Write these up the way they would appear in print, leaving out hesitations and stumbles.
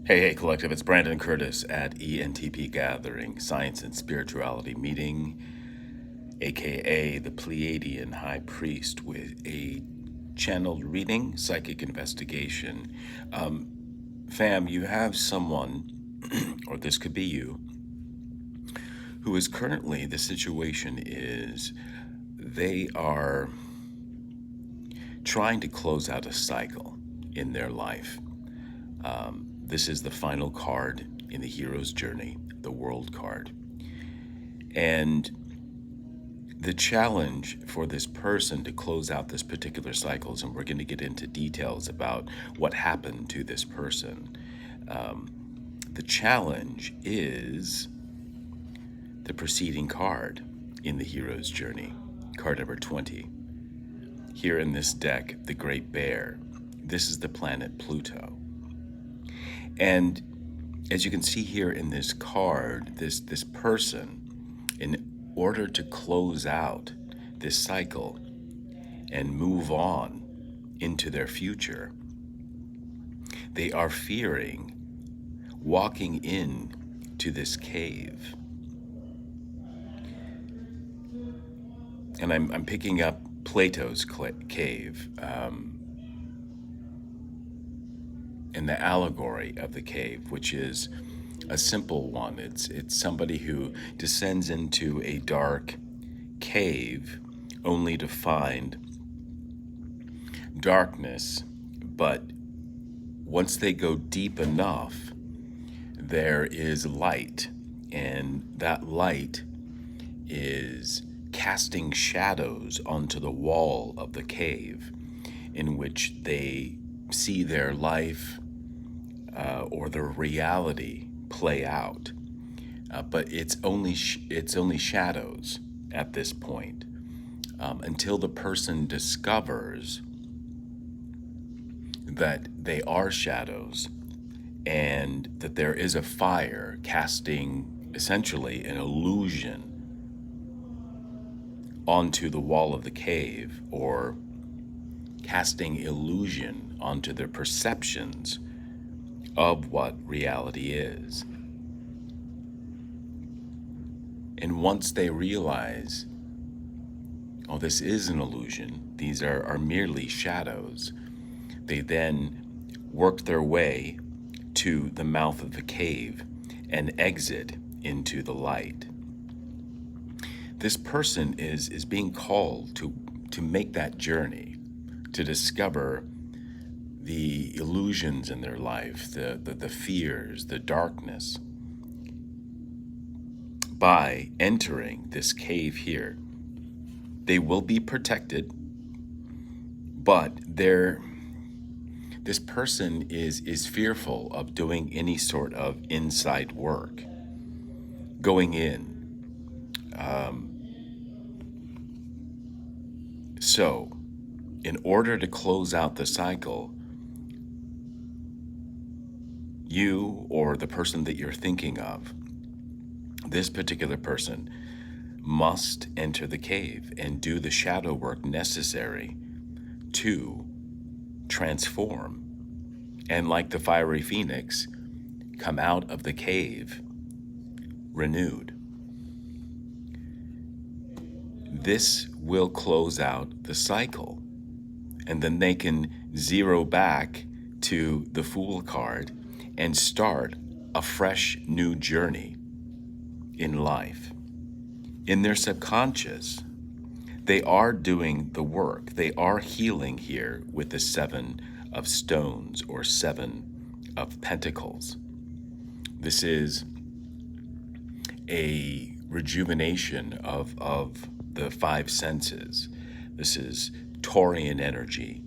Hey, collective, it's Brandon Curtis at Entpgathering, Science and Spirituality Meeting, aka the Pleiadian High Priest, with a channeled reading, Psychic Investigation. Fam, you have someone, or this could be you, who is currently, the situation is, they are trying to close out a cycle in their life. This is the final card in the hero's journey, the world card. And the challenge for this person to close out this particular cycles, and we're going to get into details about what happened to this person. The challenge is the preceding card in the hero's journey, card number 20. Here in this deck, the Great Bear. This is the planet Pluto. And as you can see here in this card, this person, in order to close out this cycle and move on into their future, they are fearing walking in to this cave. And I'm picking up Plato's cave, and the allegory of the cave, which is a simple one. It's somebody who descends into a dark cave only to find darkness, but once they go deep enough, there is light, and that light is casting shadows onto the wall of the cave, in which they see their life or their reality play out, but it's only shadows at this point, until the person discovers that they are shadows and that there is a fire casting essentially an illusion onto the wall of the cave, or casting illusion onto their perceptions of what reality is. And once they realize, oh, this is an illusion, these are merely shadows, they then work their way to the mouth of the cave and exit into the light. This person is being called to make that journey, to discover the illusions in their life, the fears, the darkness, by entering this cave here. They will be protected, but this person is fearful of doing any sort of inside work, going in. So, in order to close out the cycle, you or the person that you're thinking of, this particular person, must enter the cave and do the shadow work necessary to transform, and like the fiery phoenix, come out of the cave renewed. This will close out the cycle, and then they can zero back to the Fool card and start a fresh new journey in life. In their subconscious, they are doing the work. They are healing here with the 7 of Stones or 7 of Pentacles. This is a rejuvenation of the 5 senses. This is Taurian energy,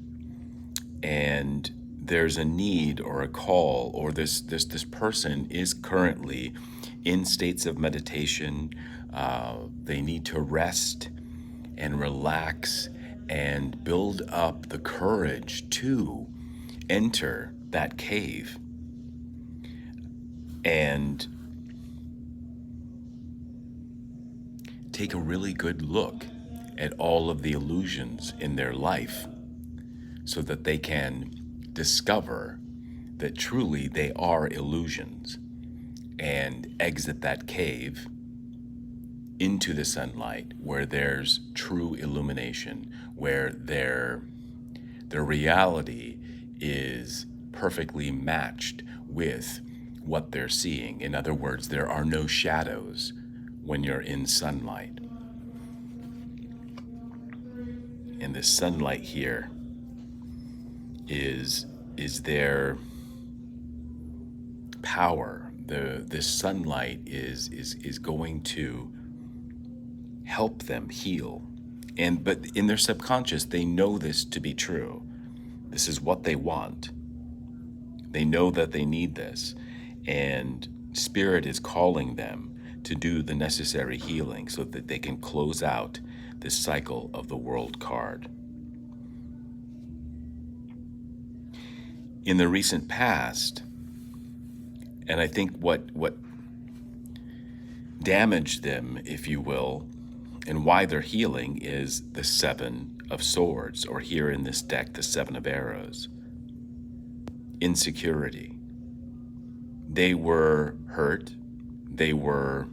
and there's a need or a call, or this person is currently in states of meditation. They need to rest and relax and build up the courage to enter that cave and take a really good look at all of the illusions in their life, so that they can discover that truly they are illusions, and exit that cave into the sunlight where there's true illumination, where their reality is perfectly matched with what they're seeing. In other words, there are no shadows when you're in sunlight. And the sunlight here is their power. This sunlight is going to help them heal. But in their subconscious, they know this to be true. This is what they want. They know that they need this. And Spirit is calling them to do the necessary healing so that they can close out this cycle of the World card. In the recent past, and I think what damaged them, if you will, and why they're healing is the Seven of Swords, or here in this deck, the Seven of Arrows. Insecurity. They were hurt. They were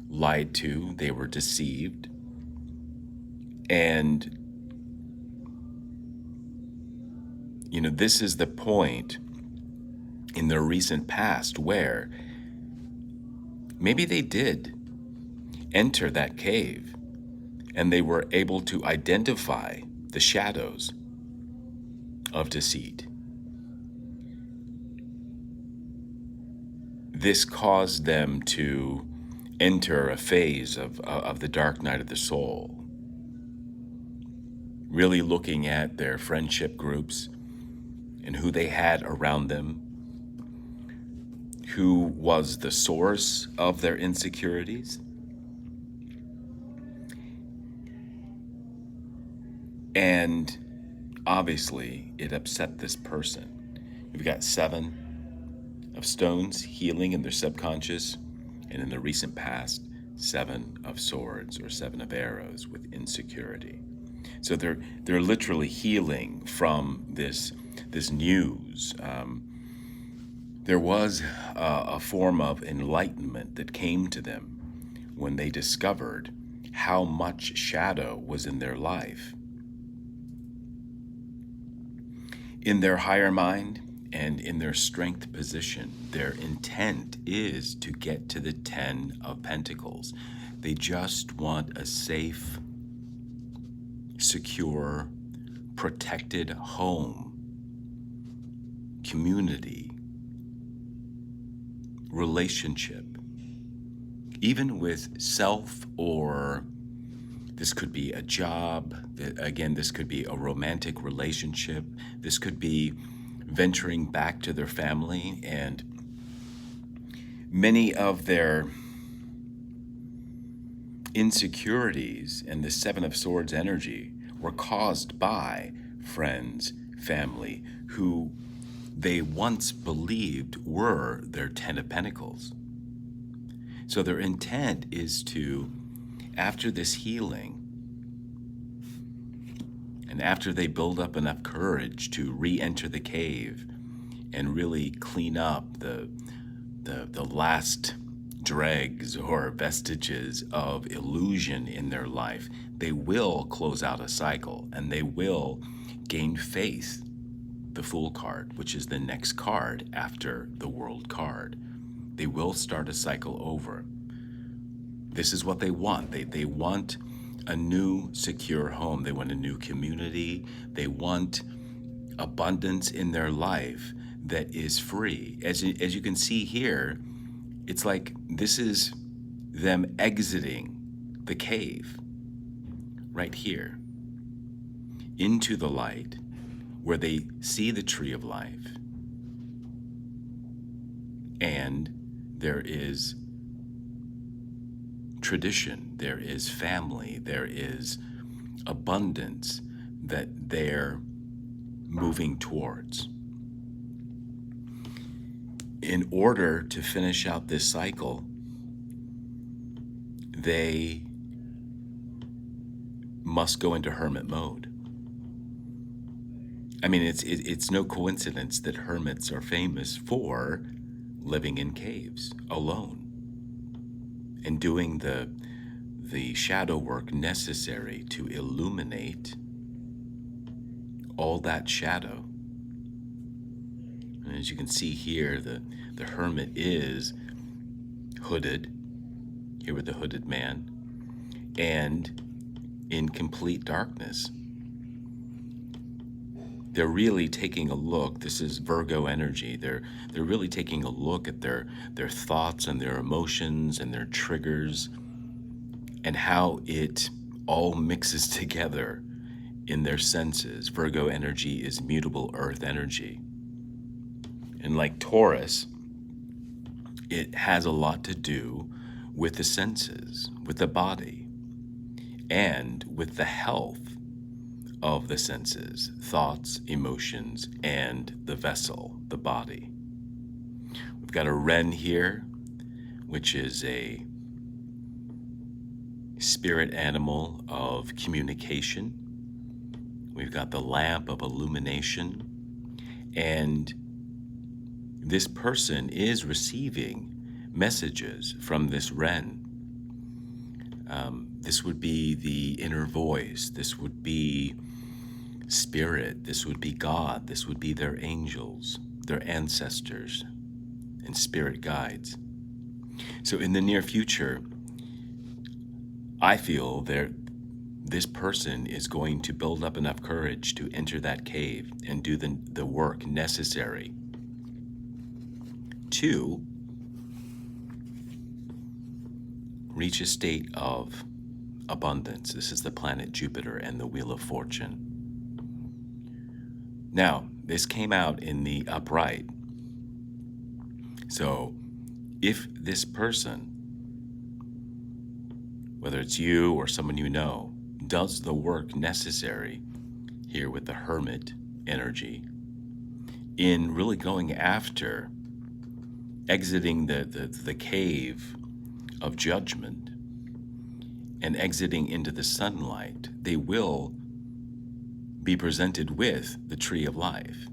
lied to. They were deceived. And, this is the point in their recent past where maybe they did enter that cave and they were able to identify the shadows of deceit. This caused them to enter a phase of the dark night of the soul, really looking at their friendship groups and who they had around them, who was the source of their insecurities. And obviously, it upset this person. We've got Seven of Stones healing in their subconscious, and in the recent past, Seven of Swords or Seven of Arrows with insecurity. So they're literally healing from this news. There was a form of enlightenment that came to them when they discovered how much shadow was in their life. In their higher mind and in their strength position, their intent is to get to the 10 of Pentacles. They just want a safe, secure, protected home, community, relationship, even with self, or this could be a job. Again, this could be a romantic relationship. This could be venturing back to their family, and many of their insecurities and the Seven of Swords energy were caused by friends, family, who they once believed were their 10 of Pentacles. So their intent is to, after this healing, and after they build up enough courage to re-enter the cave and really clean up the last dregs or vestiges of illusion in their life, they will close out a cycle and they will gain faith. The Fool card, which is the next card after the World card. They will start a cycle over. This is what they want. They want a new secure home. They want a new community. They want abundance in their life that is free. As you can see here, it's like this is them exiting the cave right here into the light, where they see the tree of life, and there is tradition, there is family, there is abundance that they're moving towards. In order to finish out this cycle, they must go into hermit mode. I mean, it's no coincidence that hermits are famous for living in caves alone and doing the shadow work necessary to illuminate all that shadow. And as you can see here, the hermit is hooded, here with the hooded man, and in complete darkness. They're really taking a look. This is Virgo energy. They're really taking a look at their thoughts and their emotions and their triggers and how it all mixes together in their senses. Virgo energy is mutable earth energy. And like Taurus, it has a lot to do with the senses, with the body, and with the health of the senses, thoughts, emotions, and the vessel, the body. We've got a wren here, which is a spirit animal of communication. We've got the lamp of illumination, and this person is receiving messages from this wren. This would be the inner voice. This would be spirit. This would be God. This would be their angels, their ancestors, and spirit guides. So in the near future, I feel this person is going to build up enough courage to enter that cave and do the work necessary to reach a state of abundance. This is the planet Jupiter and the Wheel of Fortune. Now, this came out in the upright. So, if this person, whether it's you or someone you know, does the work necessary here with the hermit energy in really going after exiting the cave of judgment and exiting into the sunlight, they will be presented with the tree of life.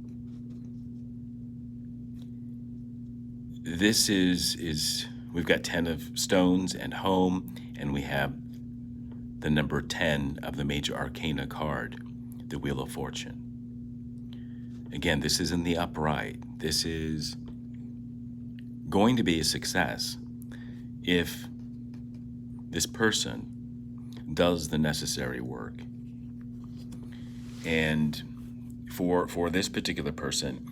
This is we've got 10 of stones and home, and we have the number 10 of the major arcana card, the Wheel of Fortune. Again, this is in the upright. This is going to be a success if this person does the necessary work. And for this particular person,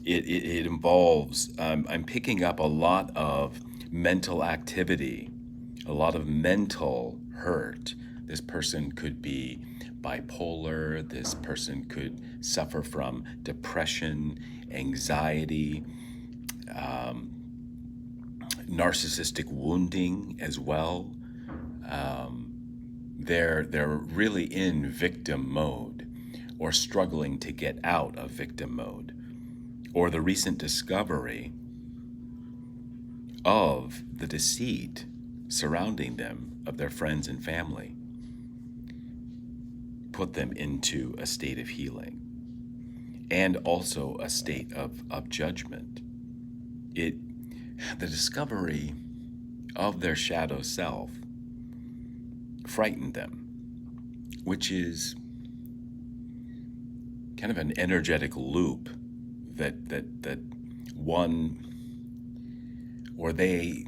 it involves, I'm picking up a lot of mental activity, a lot of mental hurt. This person could be bipolar. This person could suffer from depression, anxiety, narcissistic wounding as well. They're really in victim mode or struggling to get out of victim mode, or the recent discovery of the deceit surrounding them of their friends and family put them into a state of healing and also a state of judgment. The discovery of their shadow self frightened them, which is kind of an energetic loop that one or they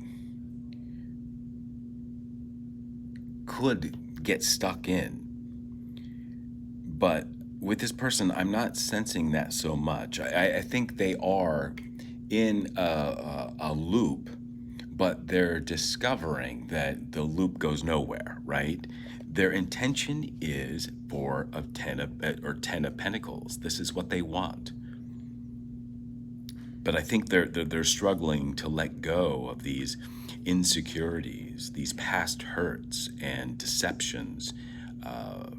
could get stuck in. But with this person, I'm not sensing that so much. I think they are in a loop, but they're discovering that the loop goes nowhere, right? Their intention is for a 10 of Pentacles. This is what they want. But I think they're struggling to let go of these insecurities, these past hurts and deceptions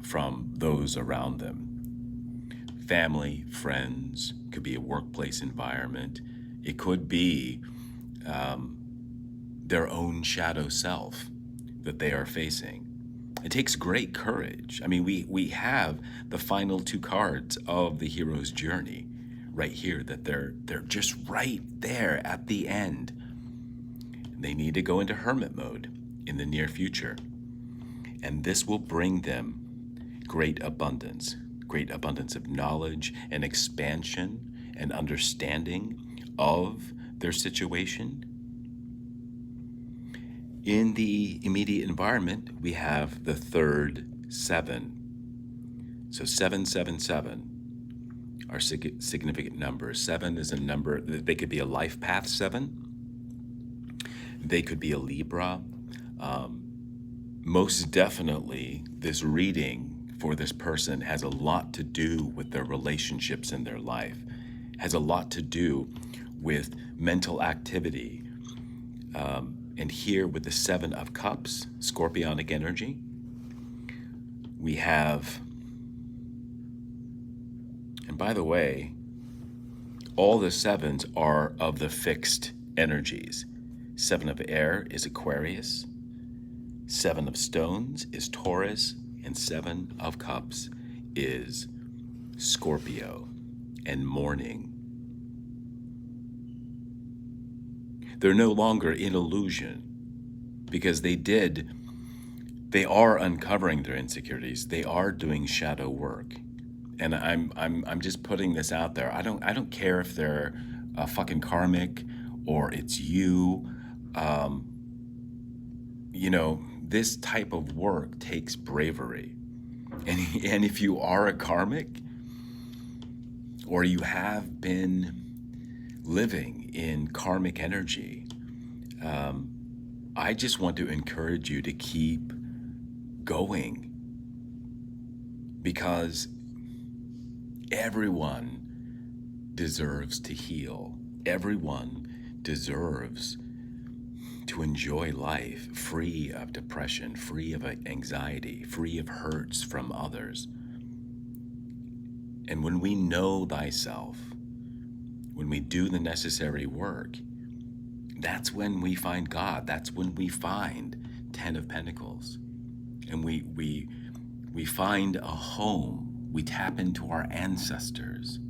from those around them. Family, friends, could be a workplace environment. It could be their own shadow self that they are facing. It takes great courage. I mean, we have the final two cards of the hero's journey right here, that they're just right there at the end. They need to go into hermit mode in the near future. And this will bring them great abundance of knowledge and expansion and understanding of their situation. In the immediate environment, we have the third 7. So 777 are significant numbers. 7 is a number, they could be a life path 7. They could be a Libra. Most definitely, this reading for this person has a lot to do with their relationships in their life, has a lot to do with mental activity. And here with the 7 of Cups, Scorpionic energy, we have, and by the way, all the 7s are of the fixed energies. 7 of Air is Aquarius, 7 of Stones is Taurus, and 7 of Cups is Scorpio and Morning. They're no longer in illusion, because they are uncovering their insecurities. They are doing shadow work. And I'm just putting this out there. I don't care if they're a fucking karmic or it's you. This type of work takes bravery. And if you are a karmic, or you have been living in karmic energy, I just want to encourage you to keep going, because everyone deserves to heal. Everyone deserves to enjoy life free of depression, free of anxiety, free of hurts from others. And when we know thyself, when we do the necessary work, that's when we find God. That's when we find 10 of Pentacles. And we find a home. We tap into our ancestors,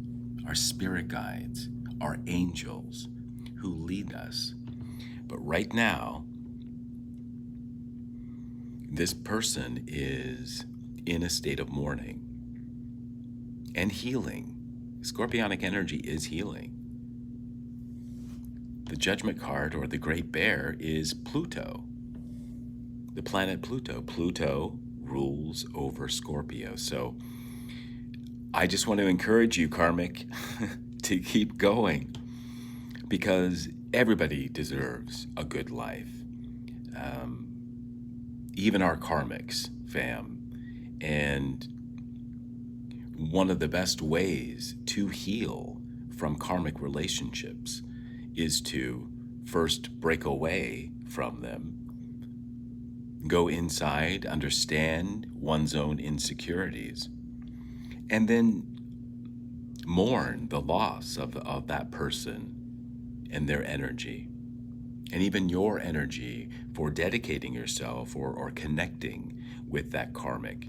our spirit guides, our angels who lead us. But right now, this person is in a state of mourning and healing. Scorpionic energy is healing. The Judgment card, or the Great Bear, is Pluto, the planet Pluto. Pluto rules over Scorpio. So I just want to encourage you, karmic, to keep going, because everybody deserves a good life. Even our karmics, fam. And one of the best ways to heal from karmic relationships is to first break away from them, go inside, understand one's own insecurities, and then mourn the loss of that person and their energy, and even your energy for dedicating yourself or connecting with that karmic,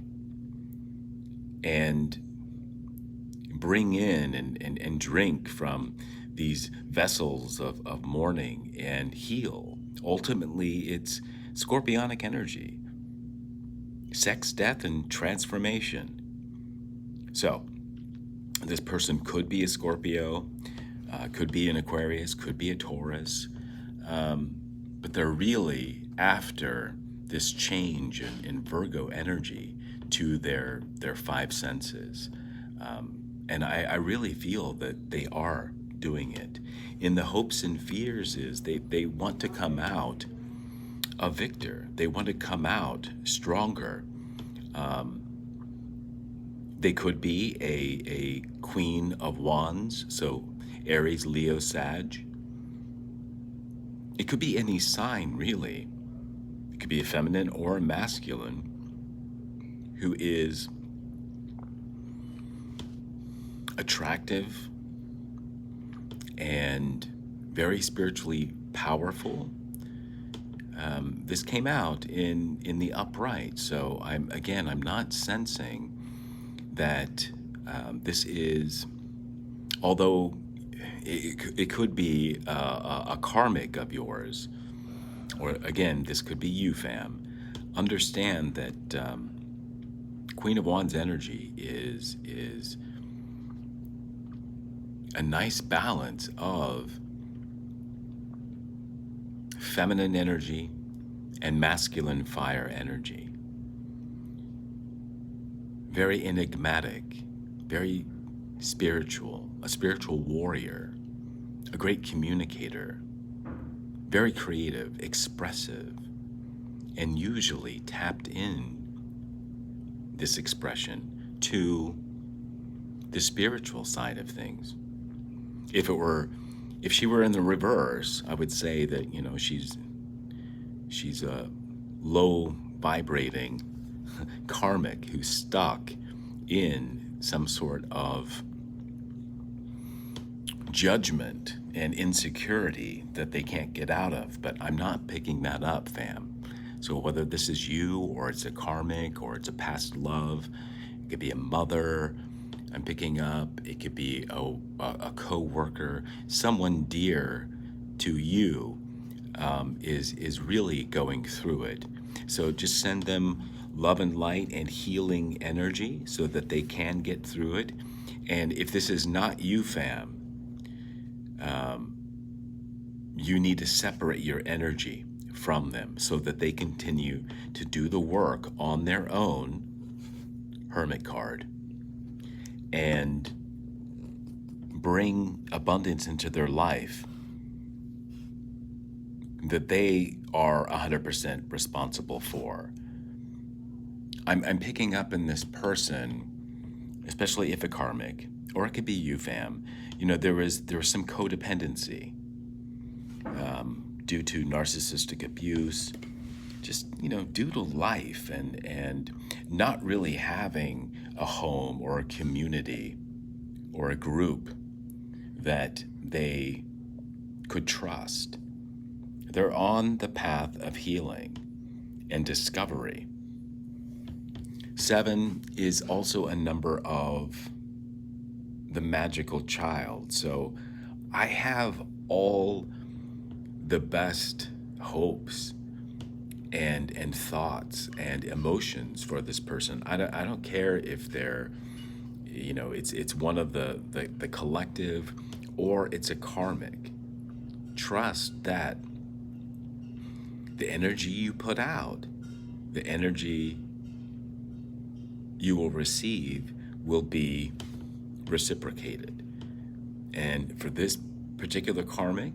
and bring in and drink from these vessels of mourning and heal. Ultimately, it's Scorpionic energy, sex, death, and transformation. So this person could be a Scorpio, could be an Aquarius, could be a Taurus, but they're really after this change in Virgo energy to their 5 senses. And I really feel that they are doing it. In the hopes and fears is they want to come out a victor. They want to come out stronger. They could be a Queen of Wands, so Aries, Leo, Sag. It could be any sign, really. It could be a feminine or a masculine who is attractive and very spiritually powerful, this came out in the upright. So I'm not sensing that this is, although it could be a karmic of yours, or again, this could be you, fam. Understand that Queen of Wands energy is a nice balance of feminine energy and masculine fire energy. Very enigmatic, very spiritual, a spiritual warrior, a great communicator, very creative, expressive, and usually tapped in this expression to the spiritual side of things. If she were in the reverse, I would say that, she's a low vibrating karmic who's stuck in some sort of judgment and insecurity that they can't get out of. But I'm not picking that up, fam. So whether this is you, or it's a karmic, or it's a past love, it could be a mother I'm picking up, it could be a co-worker, someone dear to you is really going through it. So just send them love and light and healing energy so that they can get through it. And if this is not you, fam, you need to separate your energy from them so that they continue to do the work on their own, Hermit card, and bring abundance into their life that they are 100% responsible for. I'm picking up in this person, especially if a karmic, or it could be you, fam, there was some codependency due to narcissistic abuse, just, due to life and not really having a home or a community or a group that they could trust. They're on the path of healing and discovery. 7 is also a number of the magical child. So I have all the best hopes and thoughts and emotions for this person. I don't care if they're, it's one of the collective, or it's a karmic. Trust that the energy you put out, the energy you will receive, will be reciprocated. And for this particular karmic,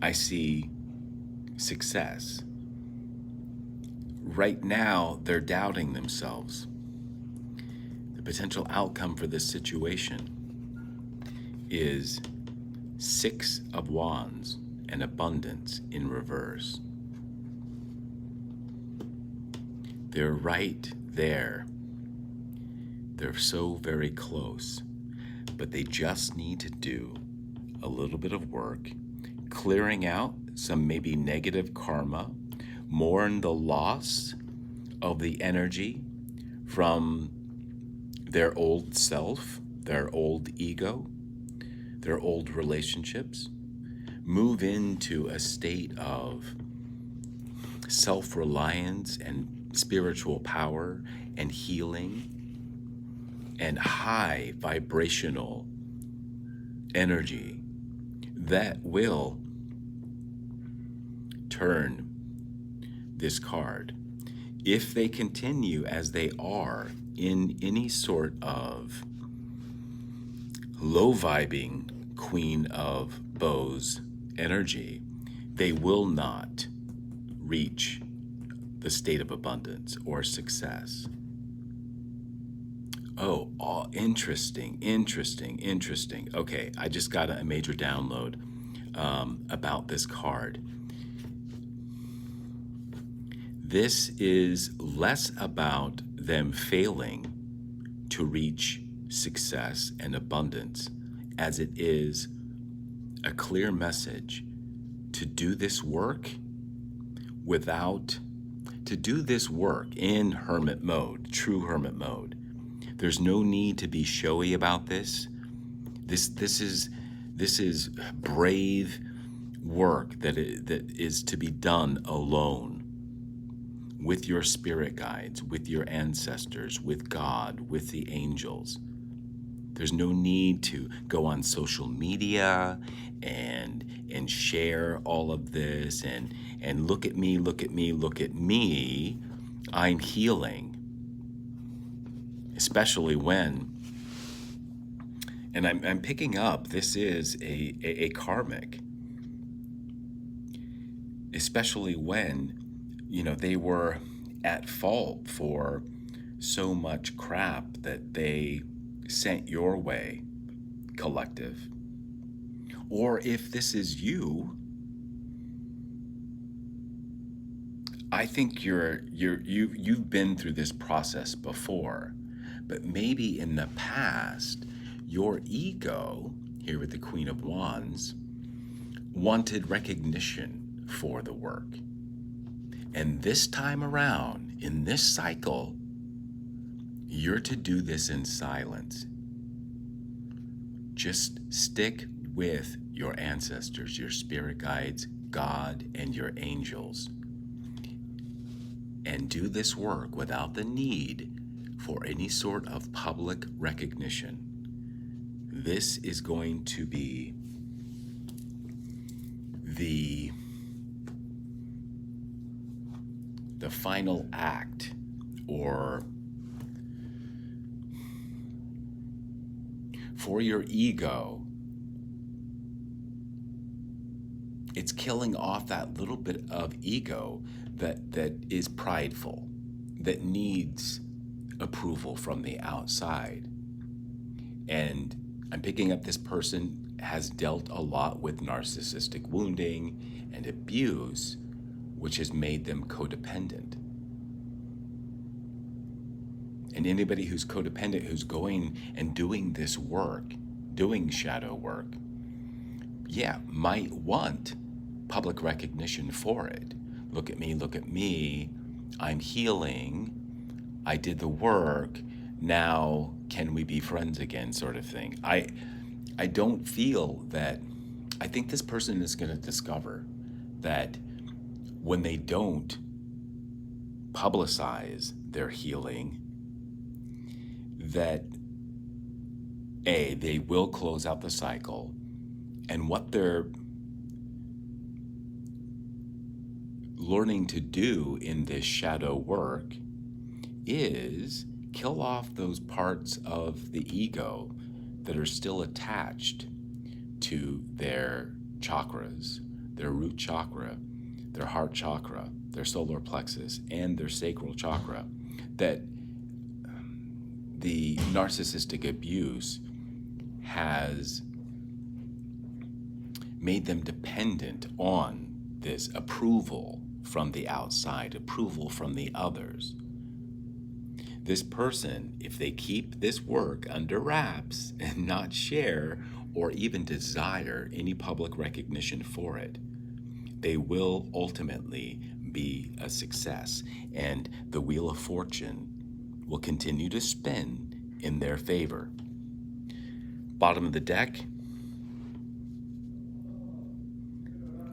I see success. Right now, they're doubting themselves. The potential outcome for this situation is 6 of Wands and abundance in reverse. They're right there. They're so very close, but they just need to do a little bit of work, clearing out some maybe negative karma, mourn the loss of the energy from their old self, their old ego, their old relationships, move into a state of self-reliance and spiritual power and healing and high vibrational energy that will turn this card. If they continue as they are in any sort of low vibing Queen of Bows energy, they will not reach the state of abundance or success. Oh, interesting. Okay, I just got a major download about this card. This is less about them failing to reach success and abundance as it is a clear message to do this work to do this work in hermit mode, true hermit mode. There's no need to be showy about this. This is brave work that is to be done alone, with your spirit guides, with your ancestors, with God, with the angels. There's no need to go on social media and share all of this and look at me, look at me, look at me. I'm healing. Especially when, and I'm picking up, this is a karmic. Especially when, they were at fault for so much crap that they sent your way, collective. Or if this is you, I think you've been through this process before, but maybe in the past, your ego, here with the Queen of Wands, wanted recognition for the work. And this time around, in this cycle, you're to do this in silence. Just stick with your ancestors, your spirit guides, God, and your angels. And do this work without the need for any sort of public recognition. This is going to be the final act, or for your ego, it's killing off that little bit of ego that is prideful, that needs approval from the outside. And I'm picking up this person has dealt a lot with narcissistic wounding and abuse, which has made them codependent. And anybody who's codependent, who's going and doing this work, doing shadow work, might want public recognition for it. Look at me, I'm healing, I did the work, now can we be friends again, sort of thing. I don't feel that, I think this person is going to discover that when they don't publicize their healing, that they will close out the cycle, and what they're learning to do in this shadow work is kill off those parts of the ego that are still attached to their chakras, their root chakra, their heart chakra, their solar plexus, and their sacral chakra, that the narcissistic abuse has made them dependent on this approval from the outside, approval from the others. This person, if they keep this work under wraps and not share or even desire any public recognition for it, they will ultimately be a success, and the Wheel of Fortune will continue to spin in their favor. Bottom of the deck,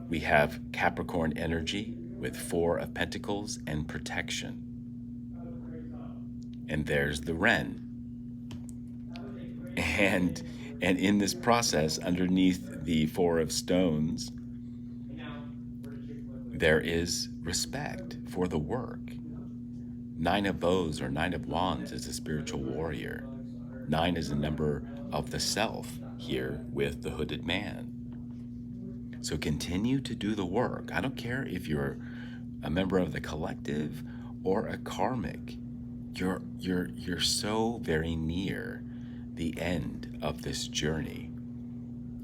we have Capricorn energy with 4 of Pentacles and protection. And there's the Wren. And in this process, underneath the 4 of Stones, there is respect for the work. 9 of Bows, or 9 of Wands, is a spiritual warrior. 9 is a number of the self here with the hooded man. So continue to do the work. I don't care if you're a member of the collective or a karmic. You're so very near the end of this journey,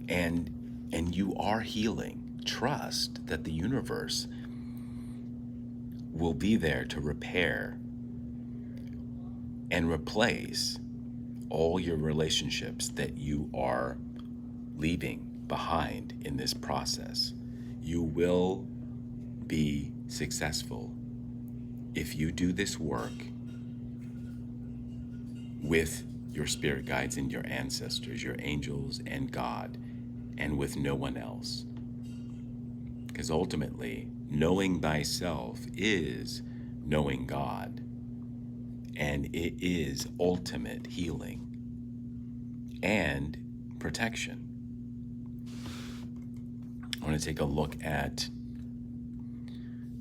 and you are healing. Trust that the universe will be there to repair and replace all your relationships that you are leaving behind in this process. You will be successful if you do this work with your spirit guides and your ancestors, your angels and God, and with no one else. Because ultimately, knowing thyself is knowing God, and it is ultimate healing and protection. I want to take a look at,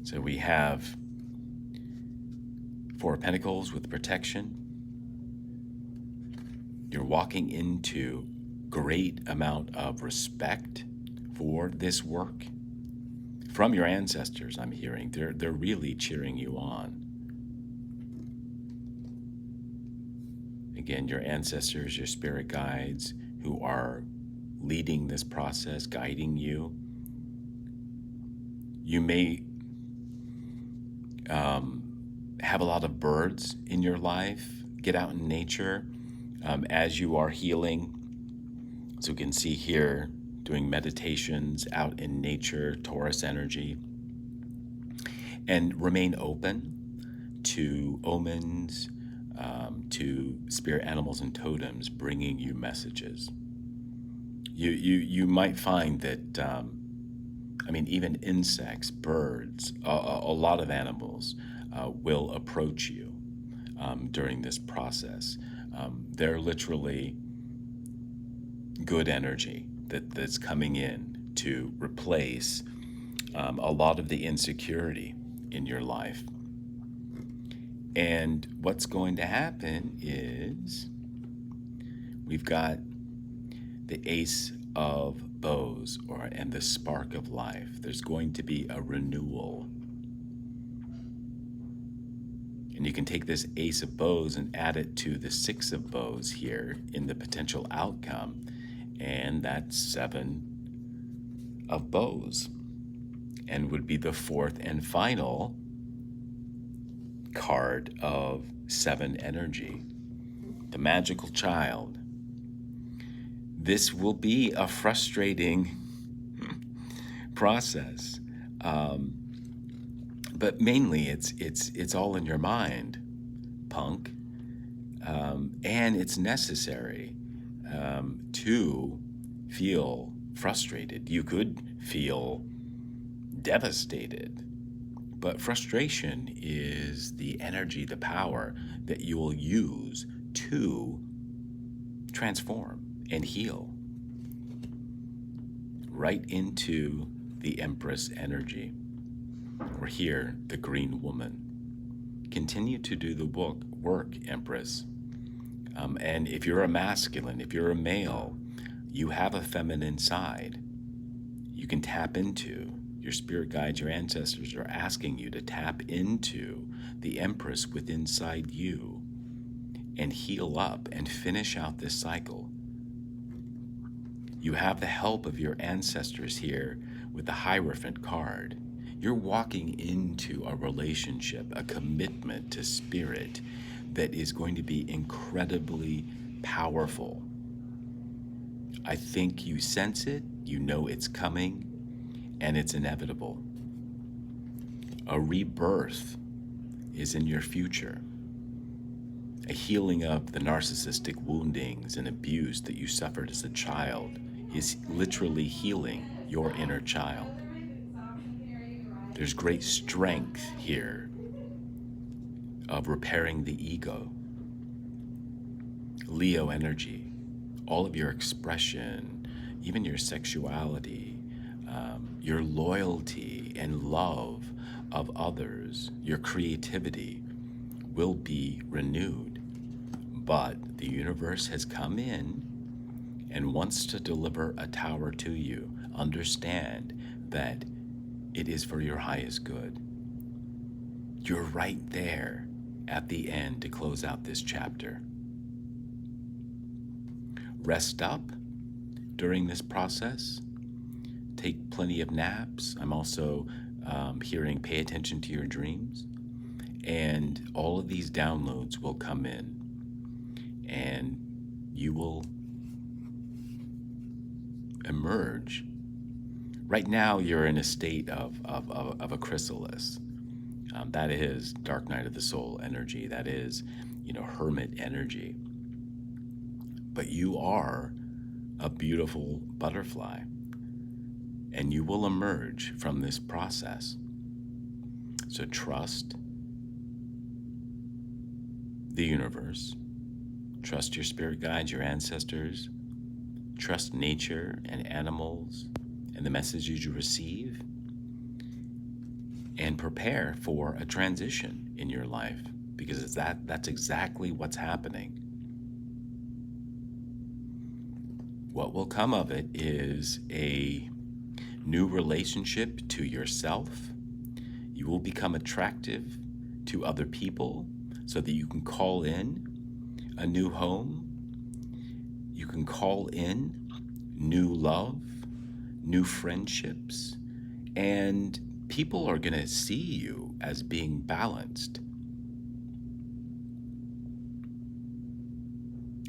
so we have Four of Pentacles with protection. You're walking into great amount of respect for this work from your ancestors. I'm hearing they're really cheering you on. Again, your ancestors, your spirit guides who are leading this process, guiding you. You may have a lot of birds in your life. Get out in nature as you are healing. So you can see here, doing meditations out in nature, Taurus energy. And remain open to omens, to spirit animals and totems bringing you messages. You might find that, even insects, birds, a lot of animals will approach you during this process. They're literally good energy that's coming in to replace a lot of the insecurity in your life. And what's going to happen is we've got the Ace of Bows, and the spark of life. There's going to be a renewal. And you can take this Ace of Bows and add it to the Six of Bows here in the potential outcome, and that's Seven of Bows, and would be the fourth and final card of Seven energy, the magical child. This will be a frustrating process, but mainly it's all in your mind, punk, and it's necessary to feel frustrated. You could feel devastated, but frustration is the energy, the power that you will use to transform and heal right into the Empress energy. Or here, the Green Woman. Continue to do the work, Empress. And if you're a masculine, if you're a male, you have a feminine side. You can tap into. Your spirit guides, your ancestors are asking you to tap into the Empress within inside you and heal up and finish out this cycle. You have the help of your ancestors here with the Hierophant card. You're walking into a relationship, a commitment to spirit that is going to be incredibly powerful. I think you sense it, you know it's coming, and it's inevitable. A rebirth is in your future. A healing of the narcissistic woundings and abuse that you suffered as a child is literally healing your inner child. There's great strength here of repairing the ego. Leo energy, all of your expression, even your sexuality, your loyalty and love of others, your creativity will be renewed. But the universe has come in and wants to deliver a tower to you. Understand that it is for your highest good. You're right there at the end to close out this chapter. Rest up during this process. Take plenty of naps. I'm also hearing pay attention to your dreams. And all of these downloads will come in. And you will emerge Right now, you're in a state of a chrysalis. That is dark night of the soul energy. That is, hermit energy. But you are a beautiful butterfly, and you will emerge from this process. So trust the universe, trust your spirit guides, your ancestors, trust nature and animals and the messages you receive, and prepare for a transition in your life, because that's exactly what's happening. What will come of it is a new relationship to yourself. You will become attractive to other people so that you can call in a new home. You can call in new love, new friendships, and people are going to see you as being balanced.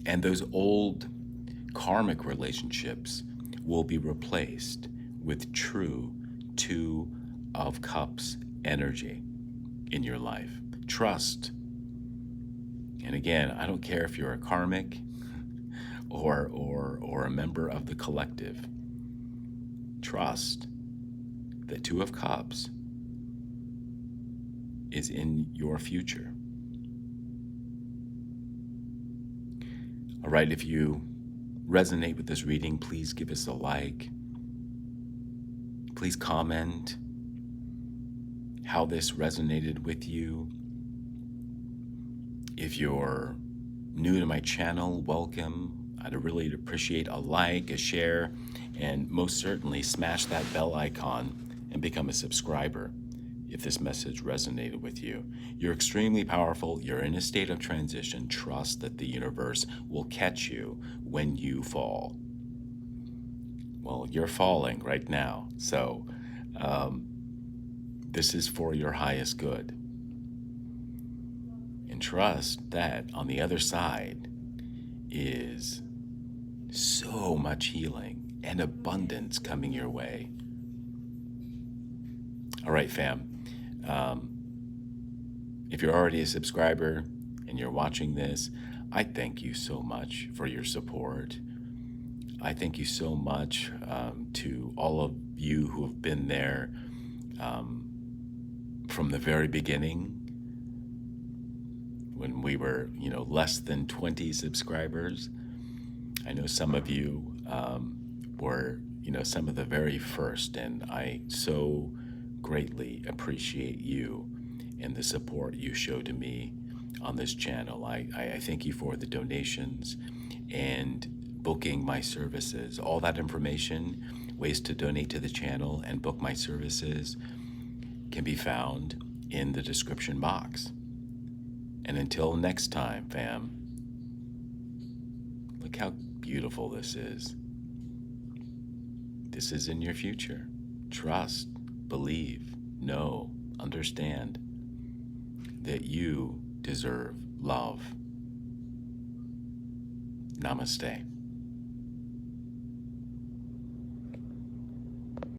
And those old karmic relationships will be replaced with true Two of Cups energy in your life. Trust. And again, I don't care if you're a karmic or a member of the collective. Trust that Two of Cups is in your future. All right, if you resonate with this reading, please give us a like. Please comment how this resonated with you. If you're new to my channel, welcome. I'd really appreciate a like, a share, and most certainly smash that bell icon and become a subscriber if this message resonated with you. You're extremely powerful. You're in a state of transition. Trust that the universe will catch you when you fall. Well, you're falling right now, so this is for your highest good. And trust that on the other side is so much healing and abundance coming your way. All right, fam. If you're already a subscriber and you're watching this, I thank you so much for your support. I thank you so much to all of you who have been there from the very beginning, when we were, less than 20 subscribers. I know some of you were, some of the very first, and I so greatly appreciate you and the support you show to me on this channel. I thank you for the donations and booking my services. All that information, ways to donate to the channel and book my services, can be found in the description box. And until next time, fam, look how beautiful this is. This is in your future. Trust, believe, know, understand that you deserve love. Namaste.